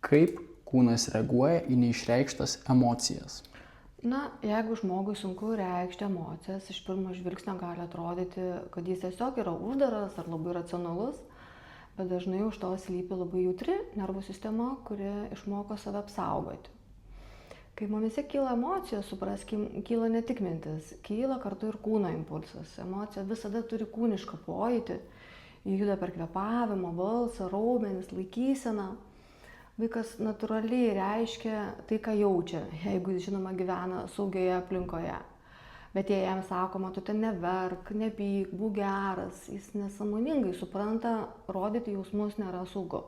Kaip kūnas reaguoja į neišreikštas emocijas? Jeigu žmogui sunku reikšti emocijas, iš pirmo žvilgsnio gali atrodyti, kad jis tiesiog yra uždaras ar labai racionalus, bet dažnai už to slypi labai jautri nervų sistema, kuri išmoko save apsaugoti. Kai mumise kyla emocijos, supraskim, kyla ne tik mintis, kyla kartu ir kūno impulsas. Emocija visada turi kūnišką pojūtį, ji juda per kvėpavimą, balsą, raumenis, laikyseną. Vaikas natūraliai reiškia tai, ką jaučia, jeigu jis, žinoma, gyvena saugioje aplinkoje. Bet jei jam sakoma, tu ten neverk, nepyk, būk geras, jis nesąmoningai supranta, rodyti jausmus nėra saugu.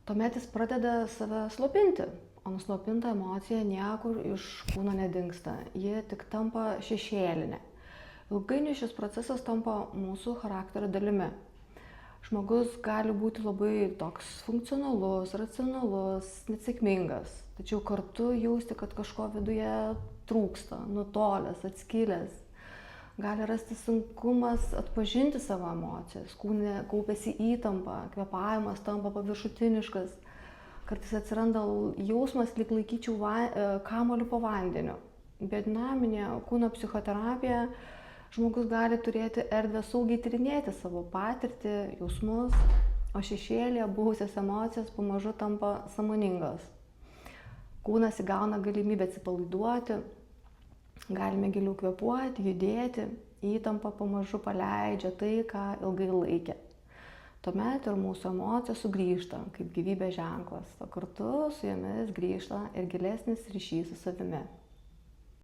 Tuomet jis pradeda save slopinti, o nuslopinta emocija niekur iš kūno nedingsta, ji tik tampa šešėlinė. Ilgainiui šis procesas tampa mūsų charakterio dalimi. Žmogus gali būti labai toks funkcionalus, racionalus, nesėkmingas, tačiau kartu jausti, kad kažko viduje trūksta, nutolęs, atskilęs. Gali rasti sunkumas atpažinti savo emocijas, kūne kaupiasi įtampa, kvėpavimas tampa paviršutiniškas, kartais atsiranda jausmas, lyg laikyčiau kamuolį po vandeniu. Biodinaminė kūno psichoterapija žmogus gali turėti erdvę saugiai tyrinėti savo patirtį, jausmus, o šešėlyje buvusias emocijas pamažu tampa sąmoningos. Kūnas įgauna galimybę atsipalaiduoti, galime giliau kvėpuoti, judėti, įtampa pamažu paleidžia tai, ką ilgai laikė. Tuomet ir mūsų emocijos sugrįžta kaip gyvybės ženklas, o kartu su jomis grįžta ir gilesnis ryšys su savimi.